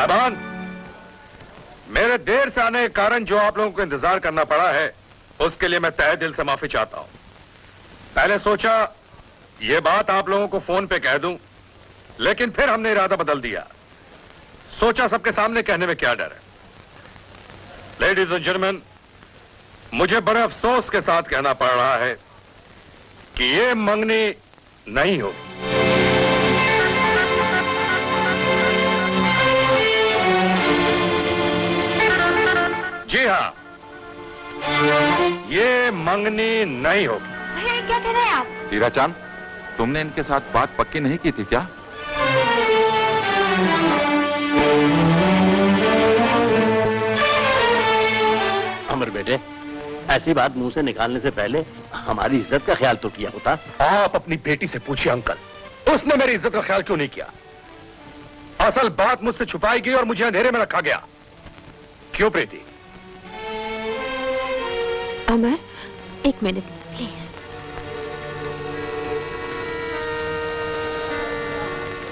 साहबान, मेरे देर से आने के कारण जो आप लोगों को इंतजार करना पड़ा है, उसके लिए मैं तहे दिल से माफी चाहता हूं। पहले सोचा यह बात आप लोगों को फोन पे कह दूं, लेकिन फिर हमने इरादा बदल दिया। सोचा सबके सामने कहने में क्या डर है। लेडीज एंड जेंटलमैन, मुझे बड़े अफसोस के साथ कहना पड़ रहा है कि यह मंगनी नहीं होगी। जी हाँ, ये मंगनी नहीं होगी। भैया क्या कह रहे हैं आप? हीरा चांद, तुमने इनके साथ बात पक्की नहीं की थी क्या? अमर बेटे, ऐसी बात मुंह से निकालने से पहले हमारी इज्जत का ख्याल तो किया होता। आप अपनी बेटी से पूछिए अंकल, उसने मेरी इज्जत का ख्याल क्यों नहीं किया। असल बात मुझसे छुपाई गई और मुझे अंधेरे में रखा गया। क्यों प्रीति? अमर, एक मिनट प्लीज।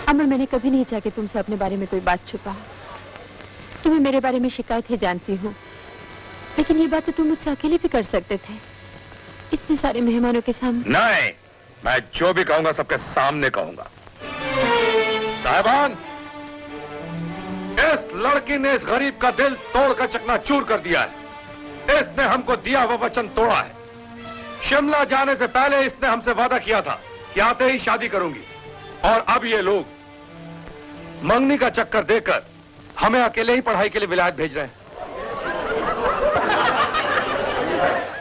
अमर, मैंने कभी नहीं चाहा कि तुमसे अपने बारे में कोई बात छुपा। तुम्हें मेरे बारे में शिकायत है, जानती हूँ, लेकिन ये बात तो तुम मुझसे अकेले भी कर सकते थे, इतने सारे मेहमानों के सामने। नहीं, मैं जो भी कहूंगा सबके सामने कहूंगा। साहिबान, इस लड़की ने इस गरीब का दिल तोड़कर चकनाचूर कर दिया है। इसने हमको दिया हुआ वचन तोड़ा है। शिमला जाने से पहले इसने हमसे वादा किया था कि आते ही शादी करूंगी, और अब ये लोग मंगनी का चक्कर देकर हमें अकेले ही पढ़ाई के लिए विलायत भेज रहे हैं।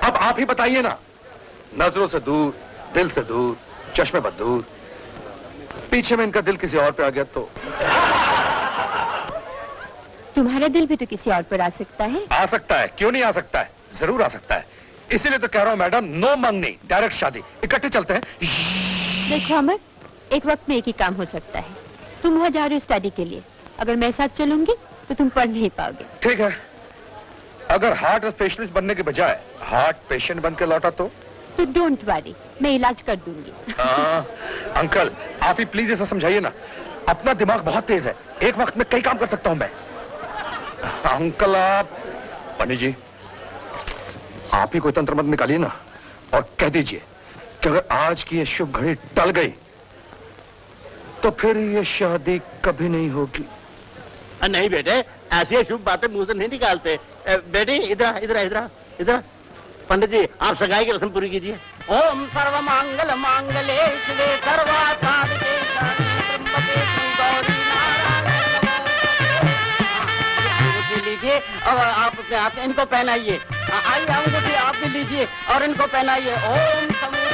अब आप ही बताइए ना, नजरों से दूर, दिल से दूर, चश्मे बद दूर, पीछे में इनका दिल किसी और पे आ गया तो? तुम्हारा दिल भी तो किसी और पर आ सकता है। आ सकता है, क्यों नहीं आ सकता है, जरूर आ सकता है। इसीलिए तो कह रहा हूं मैडम, नो मंगनी, डायरेक्ट शादी। इकट्ठे चलते हैं। देखो अमर, एक वक्त में एक ही काम हो सकता है। तुम वहां जा रहे हो स्टडी के लिए, अगर मैं साथ चलूंगी तो तुम पढ़ नहीं पाओगे। ठीक है, अगर हार्ट स्पेशलिस्ट बनने के बजाय हार्ट पेशेंट बनकर लौटा तो डोंट वरी, मैं इलाज कर दूंगी। अंकल, आप ही प्लीज ऐसा समझाइए ना, अपना दिमाग बहुत तेज है, एक वक्त में कई काम कर सकता हूं मैं। अंकल, आप पंडित जी, आप ही कोई तंत्र मंत्र निकालिए ना और कह दीजिए कि अगर आज की ये शुभ घड़ी टल गई तो फिर ये शादी कभी नहीं होगी। नहीं बेटे, ऐसी शुभ बातें मुंह से नहीं निकालते। बेटी इधर इधर इधर इधर, पंडित जी आप सगाई की रस्म पूरी कीजिए। ओम सर्व मांगल मांगले शिवे सर्वार्थसाधके त्र्यंबके गौरी नारायणी लीजिए, और आप अपने हाथ में इनको पहनाइए। आइए अंगूठी आप भी लीजिए और इनको पहनाइए। ओम समूति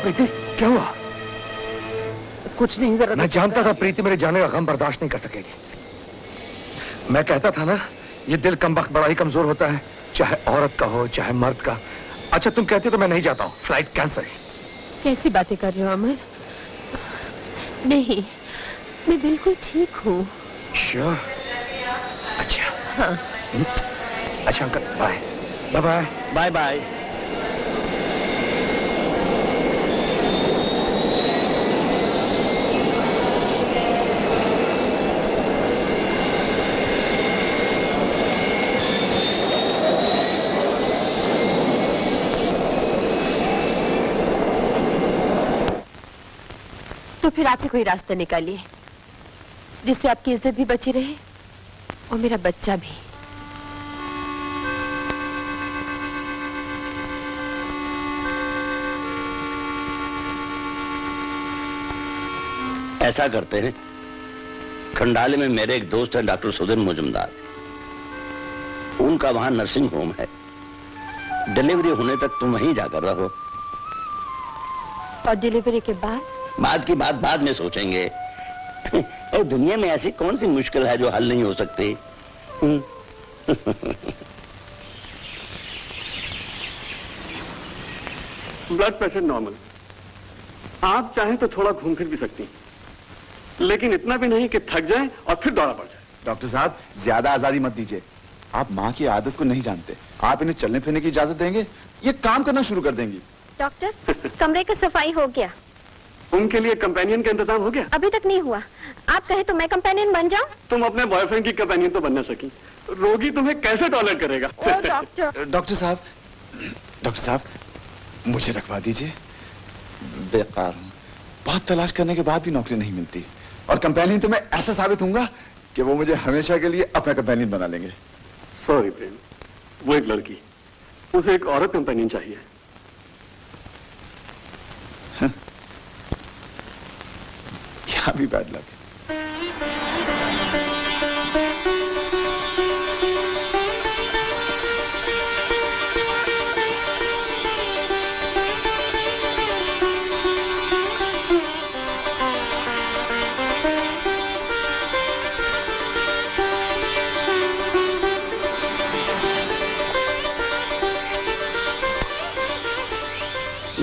प्रीति, क्या हुआ? कुछ नहीं, जरा मैं जानता था प्रीति मेरे जाने का गम बर्दाश्त नहीं कर सकेगी। मैं कहता था ना, ये दिल कमबख्त बड़ा ही कमजोर होता है, चाहे औरत का हो चाहे मर्द का। अच्छा तुम कहती हो तो मैं नहीं जाता हूँ, फ्लाइट कैंसिल। कैसी बातें कर रहे हो अमर? नहीं, मैं बिल्कुल ठीक हूँ। श्योर? अच्छा। हाँ। अच्छा uncle, bye bye bye bye bye. तो फिर आप ही कोई रास्ता निकालिए। जिससे आपकी इज्जत भी बची रहे और मेरा बच्चा भी। ऐसा करते हैं, खंडाले में मेरे एक दोस्त है डॉक्टर सुधीर मुजुमदार, उनका वहां नर्सिंग होम है। डिलीवरी होने तक तुम वहीं जाकर रहो। और डिलीवरी के बाद? बाद की बात बाद में सोचेंगे। दुनिया में ऐसी कौन सी मुश्किल है जो हल नहीं हो सकती। Blood pressure normal. आप चाहें तो थोड़ा घूम फिर भी सकती हैं, लेकिन इतना भी नहीं कि थक जाए और फिर दौड़ा पड़ जाए। डॉक्टर साहब, ज्यादा आजादी मत दीजिए। आप माँ की आदत को नहीं जानते। आप इन्हें चलने फिरने की इजाजत देंगे, ये काम करना शुरू कर देंगी। डॉक्टर, कमरे का सफाई हो गया। उनके लिए कंपेनियन का इंतजाम हो गया? अभी तक नहीं हुआ। आप कहे तो मैं कंपेनियन बन जाऊं? तुम अपने बॉयफ्रेंड की कंपेनियन तो बन ना सकी, रोगी तुम्हें कैसे टॉलरेट करेगा? ओ डॉक्टर। डॉक्टर साहब मुझे रखवा दीजिए। बेकार हूँ, बहुत तलाश करने के बाद भी नौकरी नहीं मिलती, और कंपेनियन तो मैं ऐसा साबित हूँगा कि वो मुझे हमेशा के लिए अपना कंपेनियन बना लेंगे। सॉरी प्रेम, वो एक लड़की, उसे एक औरत कंपेनियन चाहिए। यहाँ भी bad luck.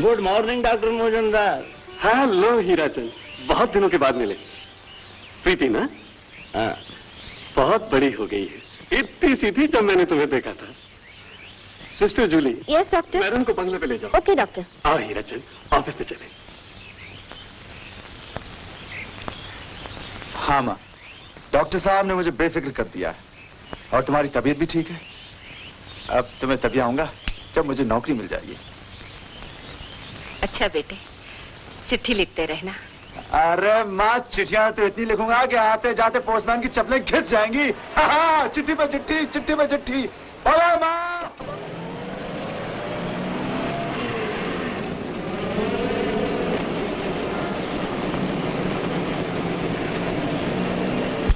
Good morning doctor Mujumdar. Hello Hirachand, बहुत दिनों के बाद मिले। प्रीति ना? हाँ। बहुत बड़ी हो गई है, इतनी सी थी जब मैंने तुम्हें देखा था। Sister Julie. Yes doctor. Madam को बंगले पे ले जाओ। Okay doctor. आओ हीराचंद, ऑफिस में चले। हाँ माँ, डॉक्टर साहब ने मुझे बेफिक्र कर दिया है, और तुम्हारी तबीयत भी ठीक है। अब तुम्हें तभी आऊंगा जब मुझे नौकरी मिल जाएगी। अच्छा बेटे, चिट्ठी लिखते रहना। अरे माँ, चिट्ठियां तो इतनी लिखूंगा कि आते जाते पोस्टमैन की चप्पलें घिस जाएंगी। हाँ, चिट्ठी पे चिट्ठी, चिट्ठी पे चिट्ठी। बोलो माँ।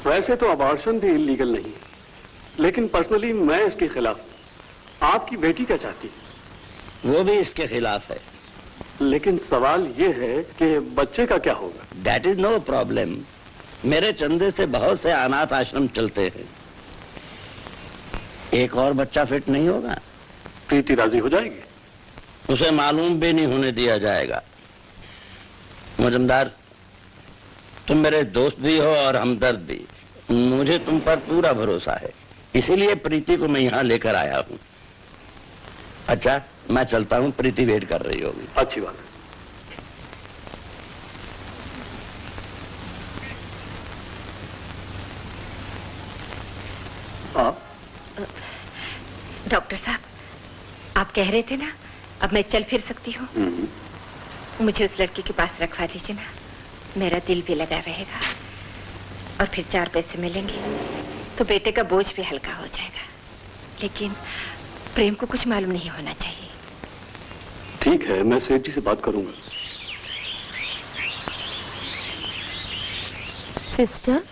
वैसे तो अबॉर्शन भी इलीगल नहीं है, लेकिन पर्सनली मैं इसके खिलाफ हूं। आपकी बेटी क्या चाहती है? वो भी इसके खिलाफ है। लेकिन सवाल ये है कि बच्चे का क्या होगा? That is no problem. मेरे चंदे से बहुत से अनाथ आश्रम चलते हैं। एक और बच्चा फिट नहीं होगा? प्रीति राजी हो जाएगी? उसे मालूम भी नहीं होने दिया जाएगा। मुजुमदार, तुम मेरे दोस्त भी हो और हमदर्द भी। मुझे तुम पर पूरा भरोसा है, इसीलिए प्रीति को मैं यहाँ लेकर आया हूँ। अच्छा, मैं चलता हूँ, प्रीति वेट कर रही होगी। अच्छी बात है। आप? डॉक्टर साहब, आप कह रहे थे ना, अब मैं चल फिर सकती हूँ। मुझे उस लड़की के पास रखवा दीजिए ना, मेरा दिल भी लगा रहेगा, और फिर 4 पैसे मिलेंगे तो बेटे का बोझ भी हल्का हो जाएगा। लेकिन प्रेम को कुछ मालूम नहीं होना चाहिए। ठीक है, मैं सेठ जी से बात करूंगा। सिस्टर,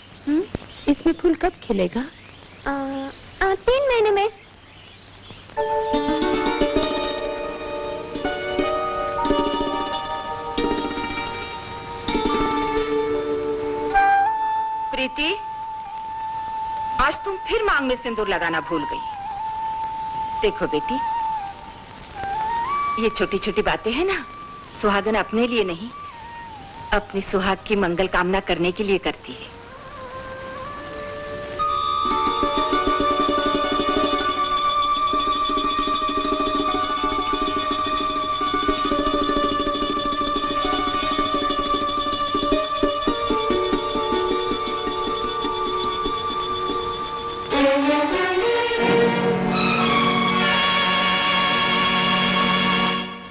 इसमें फूल कब खिलेगा? 3 महीने में। प्रीति, आज तुम फिर मांग में सिंदूर लगाना भूल गई। देखो बेटी, ये छोटी छोटी बातें हैं ना, सुहागन अपने लिए नहीं, अपनी सुहाग की मंगल कामना करने के लिए करती है।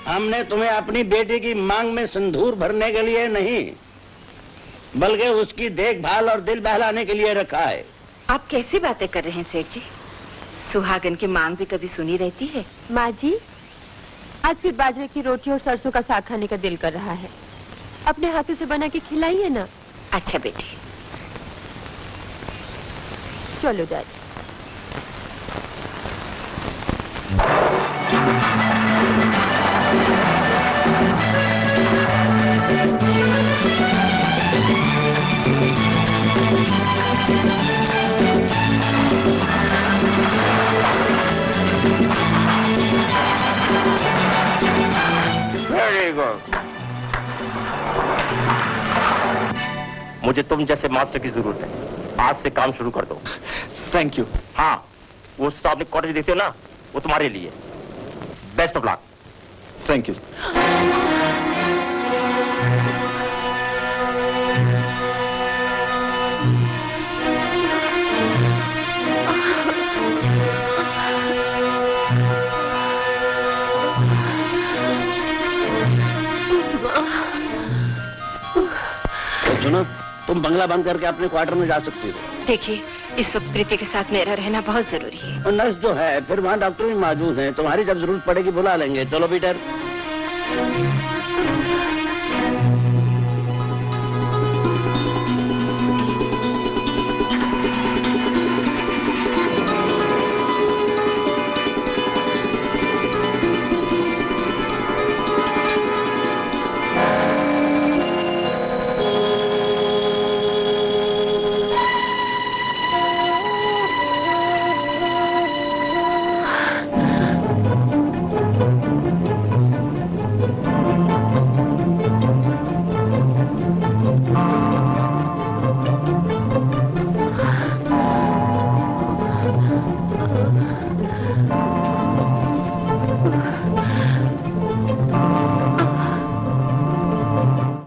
हमने तुम्हें अपनी बेटी की मांग में सिंदूर भरने के लिए नहीं, बल्कि उसकी देखभाल और दिल बहलाने के लिए रखा है। आप कैसी बातें कर रहे हैं सेठ जी? सुहागन की मांग भी कभी सुनी रहती है। माँ जी, आज फिर बाजरे की रोटी और सरसों का साग खाने का दिल कर रहा है। अपने हाथों से बना के खिलाइए ना। अच्छा बेटी। चलो डैडी। Very good. मुझे तुम जैसे मास्टर की जरूरत है। आज से काम शुरू कर दो। Thank you. हाँ, वो सामने कॉटेज देखते हो ना, वो तुम्हारे लिए। Best of luck. Thank you. सुनो, तुम बंगला बंद करके अपने क्वार्टर में जा सकती हो। देखिए, इस वक्त प्रीति के साथ मेरा रहना बहुत जरूरी है। और नर्स जो है, फिर वहाँ डॉक्टर भी मौजूद हैं। तुम्हारी जब जरूरत पड़ेगी बुला लेंगे। चलो पीटर।